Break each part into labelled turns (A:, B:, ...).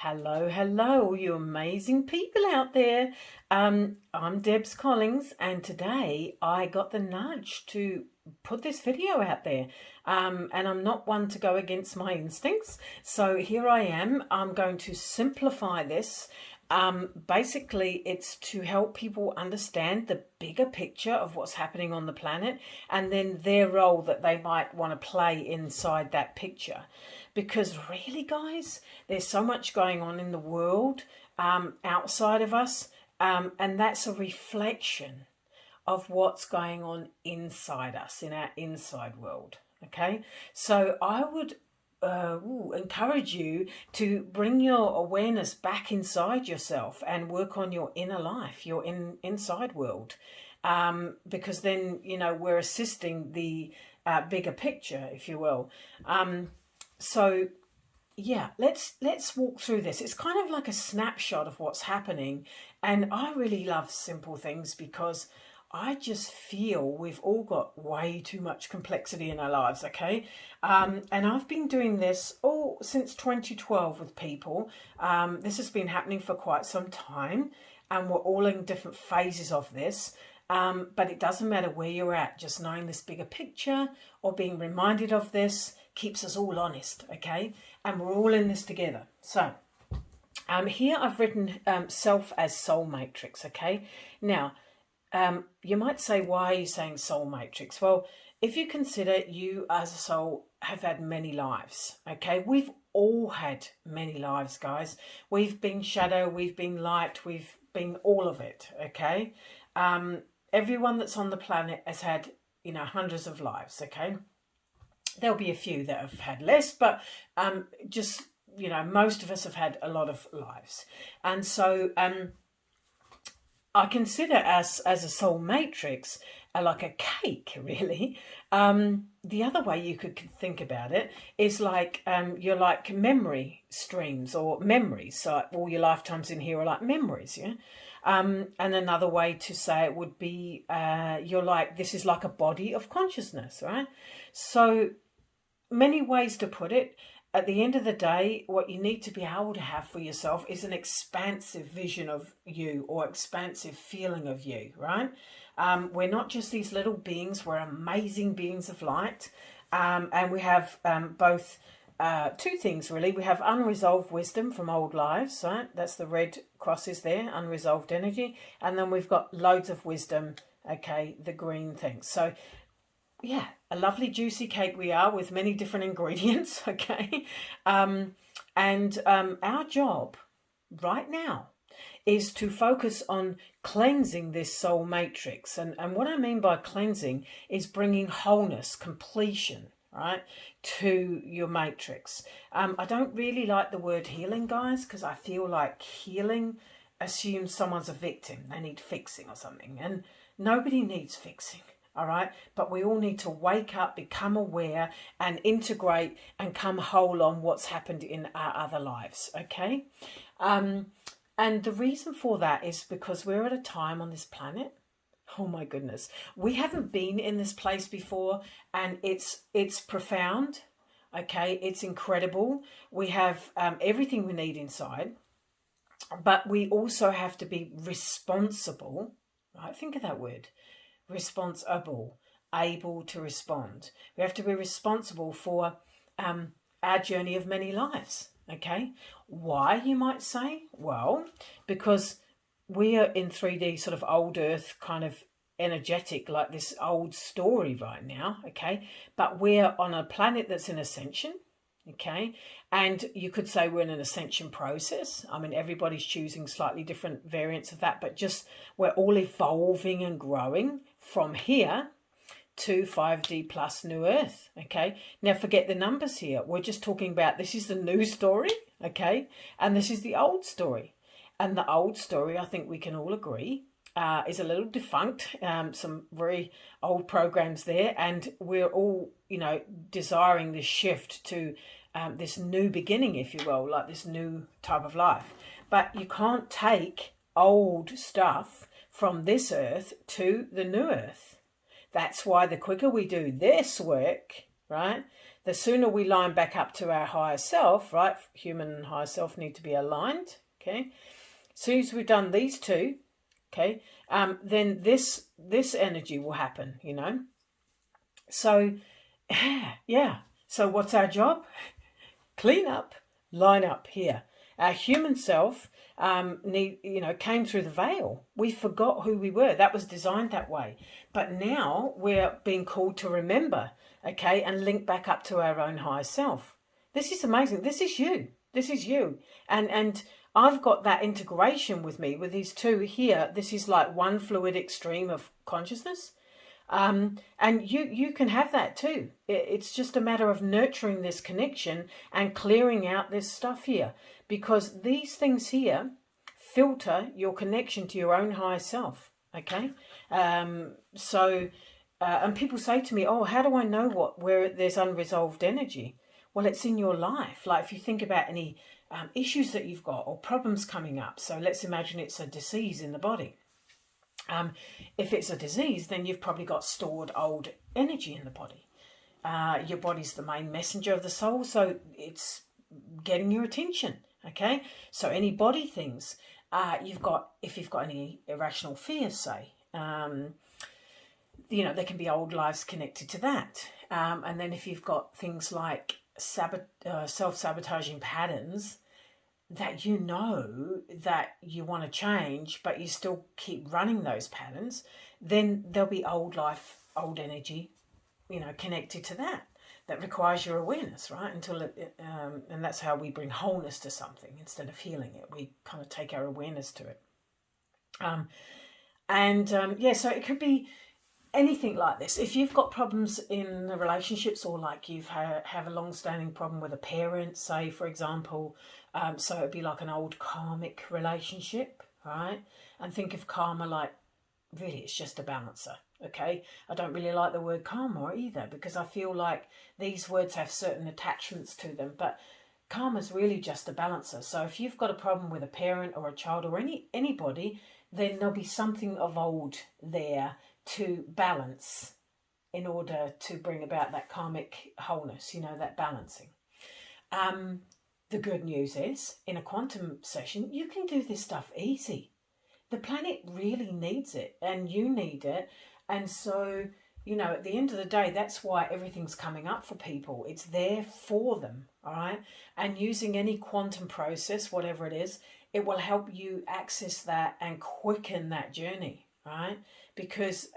A: Hello, all you amazing people out there. I'm Debs Collings, and today I got the nudge to put this video out there. And I'm not one to go against my instincts. So here I am. I'm going to simplify this. Basically, it's to help people understand the bigger picture of what's happening on the planet and then their role that they might want to play inside that picture. Because really, guys, there's so much going on in the world outside of us, and that's a reflection of what's going on inside us, in our inside world. Okay, so I would encourage you to bring your awareness back inside yourself and work on your inner life, your inside world, because then we're assisting the bigger picture, if you will. So yeah, let's walk through this. It's kind of like a snapshot of what's happening, and I really love simple things because I just feel we've all got way too much complexity in our lives, okay? And I've been doing this all since 2012 with people. This has been happening for quite some time, and we're all in different phases of this. But it doesn't matter where you're at, just knowing this bigger picture or being reminded of this keeps us all honest, okay? And we're all in this together. So here I've written self as soul matrix, okay? Now, you might say, why are you saying soul matrix? Well, if you consider you as a soul have had many lives, okay? We've all had many lives, guys. We've been shadow, we've been light, we've been all of it, okay? Everyone that's on the planet has had, hundreds of lives, okay? There'll be a few that have had less, but just, most of us have had a lot of lives. And so I consider us as a soul matrix like a cake, really. The other way you could think about it is like you're like memory streams or memories. So all your lifetimes in here are like memories, yeah? And another way to say it would be this is like a body of consciousness, right? So many ways to put it. At the end of the day, what you need to be able to have for yourself is an expansive vision of you or expansive feeling of you, right? We're not just these little beings, we're amazing beings of light. And we have both two things, really. We have unresolved wisdom from old lives, right? That's the red crosses there, unresolved energy. And then we've got loads of wisdom, okay, the green things. So yeah, a lovely juicy cake we are with many different ingredients, okay? And our job right now is to focus on cleansing this soul matrix. And what I mean by cleansing is bringing wholeness, completion, right, to your matrix. I don't really like the word healing, guys, because I feel like healing assumes someone's a victim. They need fixing or something. And nobody needs fixing. All right, but we all need to wake up, become aware, and integrate and come whole on what's happened in our other lives. Okay, and the reason for that is because we're at a time on this planet. Oh my goodness, we haven't been in this place before, and it's profound. Okay, it's incredible. We have everything we need inside, but we also have to be responsible. Right, think of that word. Responsible, able to respond. We have to be responsible for our journey of many lives, okay? Why, you might say? Well, because we are in 3D sort of old earth kind of energetic, like this old story right now, okay? But we're on a planet that's in ascension, okay? And you could say we're in an ascension process. I mean, everybody's choosing slightly different variants of that, but just we're all evolving and growing from here to 5D plus new earth, okay? Now forget the numbers here. We're just talking about this is the new story, okay? And this is the old story. And the old story, I think we can all agree, is a little defunct, some very old programs there. And we're all, desiring this shift to this new beginning, if you will, like this new type of life. But you can't take old stuff from this earth to the new earth. That's why the quicker we do this work, right, the sooner we line back up to our higher self, right? Human and higher self need to be aligned, okay? As soon as we've done these two, okay, then this energy will happen, you know? So, yeah. So what's our job? Clean up, line up here. Our human self came through the veil. We forgot who we were. That was designed that way. But now we're being called to remember, okay, and link back up to our own higher self. This is amazing. This is you. This is you. And I've got that integration with me, with these two here. This is like one fluidic stream of consciousness. And you can have that too. It's just a matter of nurturing this connection and clearing out this stuff here, because these things here filter your connection to your own higher self. Okay. And people say to me, oh, how do I know where there's unresolved energy? Well, it's in your life. Like if you think about any issues that you've got or problems coming up. So let's imagine it's a disease in the body. If it's a disease, then you've probably got stored old energy in the body. Your body's the main messenger of the soul, so it's getting your attention, okay? So any body things if you've got any irrational fears, say, there can be old lives connected to that. And then if you've got things like self-sabotaging patterns, that you know that you want to change, but you still keep running those patterns, then there'll be old energy, connected to that requires your awareness, right? And that's how we bring wholeness to something instead of healing it. We kind of take our awareness to it. So it could be anything like this. If you've got problems in the relationships, or like you've have a long-standing problem with a parent, say, for example, so it'd be like an old karmic relationship, right? And think of karma like, really, it's just a balancer, okay? I don't really like the word karma either, because I feel like these words have certain attachments to them, but karma's really just a balancer. So if you've got a problem with a parent or a child or anybody, then there'll be something of old there to balance in order to bring about that karmic wholeness, that balancing. The good news is, in a quantum session, you can do this stuff easy. The planet really needs it, and you need it. And so, at the end of the day, that's why everything's coming up for people. It's there for them, all right? And using any quantum process, whatever it is, it will help you access that and quicken that journey, right? Because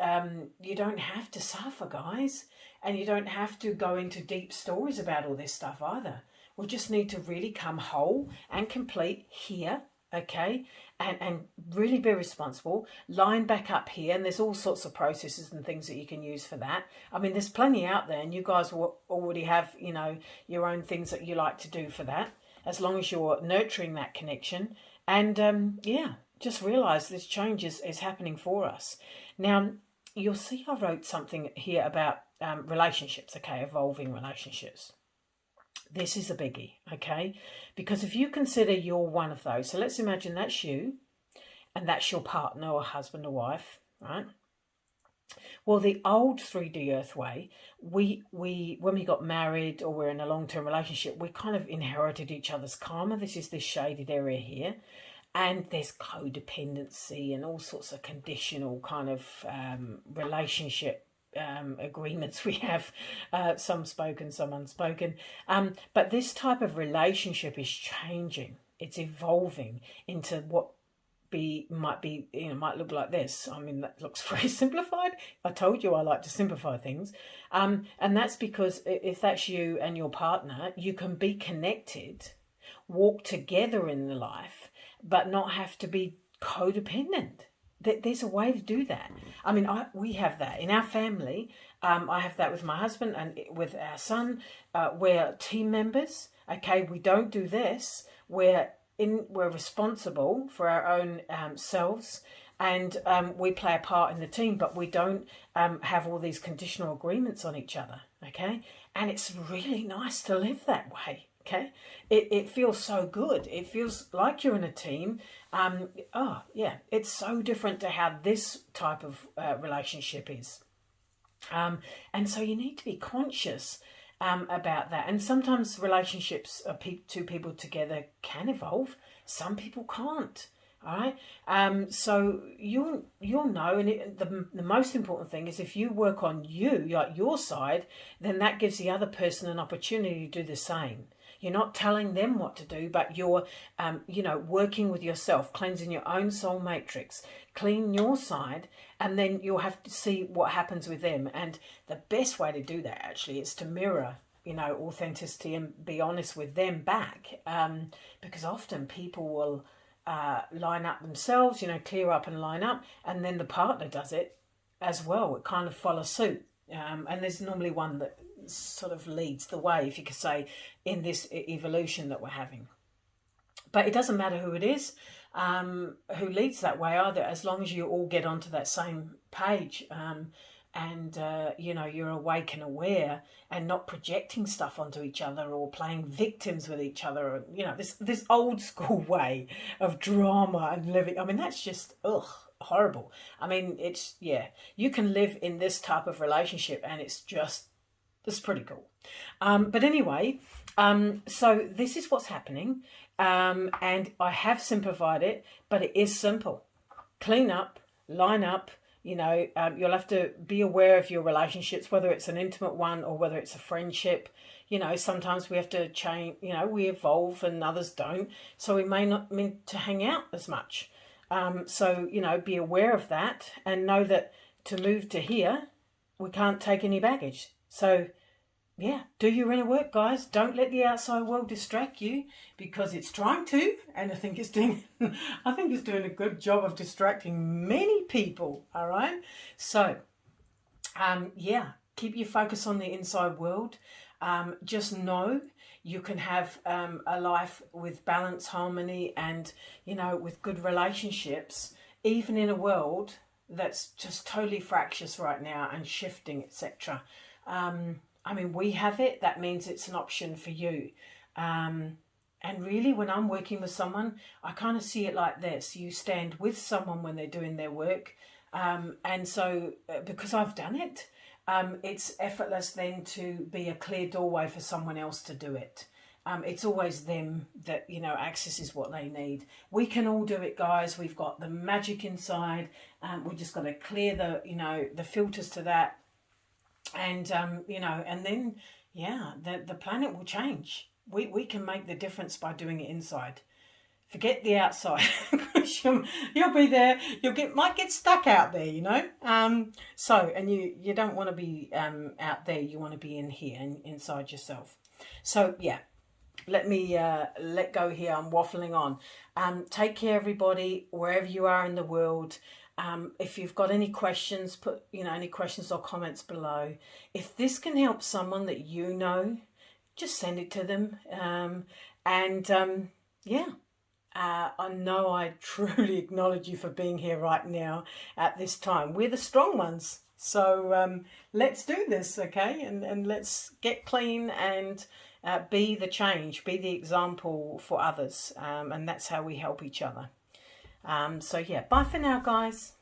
A: you don't have to suffer, guys, and you don't have to go into deep stories about all this stuff either. We just need to really come whole and complete here, okay, and really be responsible, line back up here, and there's all sorts of processes and things that you can use for that. I mean, there's plenty out there, and you guys will already have, your own things that you like to do for that, as long as you're nurturing that connection. And just realize this change is happening for us. Now, you'll see I wrote something here about relationships, okay, evolving relationships. This is a biggie, okay? Because if you consider you're one of those, so let's imagine that's you, and that's your partner or husband or wife, right? Well, the old 3D Earthway, we when we got married or we're in a long-term relationship, we kind of inherited each other's karma. This is this shaded area here. And there's codependency and all sorts of conditional kind of relationship agreements we have, some spoken, some unspoken. But this type of relationship is changing. It's evolving into what might look like this. I mean, that looks very simplified. I told you I like to simplify things. And that's because if that's you and your partner, you can be connected, walk together in the life, but not have to be codependent. There's a way to do that. I mean, we have that in our family. I have that with my husband and with our son. We're team members. Okay, we don't do this. We're responsible for our own selves, and we play a part in the team, but we don't have all these conditional agreements on each other. Okay, and it's really nice to live that way. Okay, it feels so good. It feels like you're in a team. It's so different to how this type of relationship is. And so you need to be conscious about that. And sometimes relationships of two people together can evolve. Some people can't. All right. So you'll know, and the most important thing is if you work on you, like your side, then that gives the other person an opportunity to do the same. You're not telling them what to do, but you're, working with yourself, cleansing your own soul matrix, clean your side, and then you'll have to see what happens with them. And the best way to do that actually is to mirror, authenticity and be honest with them back. Because often people will line up themselves, clear up and line up, and then the partner does it as well. It kind of follows suit. And there's normally one that sort of leads the way, if you could say, in this evolution that we're having. But it doesn't matter who it is, who leads that way either, as long as you all get onto that same page, and you're awake and aware and not projecting stuff onto each other or playing victims with each other. This old school way of drama and living. I mean, that's just horrible. I mean, you can live in this type of relationship and it's pretty cool. But anyway, so this is what's happening. And I have simplified it, but it is simple. Clean up, line up. You'll have to be aware of your relationships, whether it's an intimate one or whether it's a friendship. Sometimes we have to change, we evolve and others don't. So we may not mean to hang out as much. So, be aware of that and know that to move to here, we can't take any baggage. So, do your inner work, guys. Don't let the outside world distract you, because it's trying to, and I think it's doing a good job of distracting many people. All right. So, keep your focus on the inside world. Just know you can have a life with balance, harmony, and with good relationships, even in a world that's just totally fractious right now and shifting, etc. I mean, we have it. That means it's an option for you. And really, when I'm working with someone, I kind of see it like this. You stand with someone when they're doing their work. And so because I've done it, it's effortless then to be a clear doorway for someone else to do it. It's always them that, accesses what they need. We can all do it, guys. We've got the magic inside. We just got to clear the filters to that. And, and then, the planet will change. We can make the difference by doing it inside. Forget the outside. You'll be there. Might get stuck out there, and you don't want to be out there. You want to be in here and inside yourself. So, let me let go here. I'm waffling on. Take care, everybody, wherever you are in the world. If you've got any questions, put any questions or comments below. If this can help someone that just send it to them. I know I truly acknowledge you for being here right now at this time. We're the strong ones. So let's do this, okay? And let's get clean and be the change, be the example for others. And that's how we help each other. Bye for now, guys.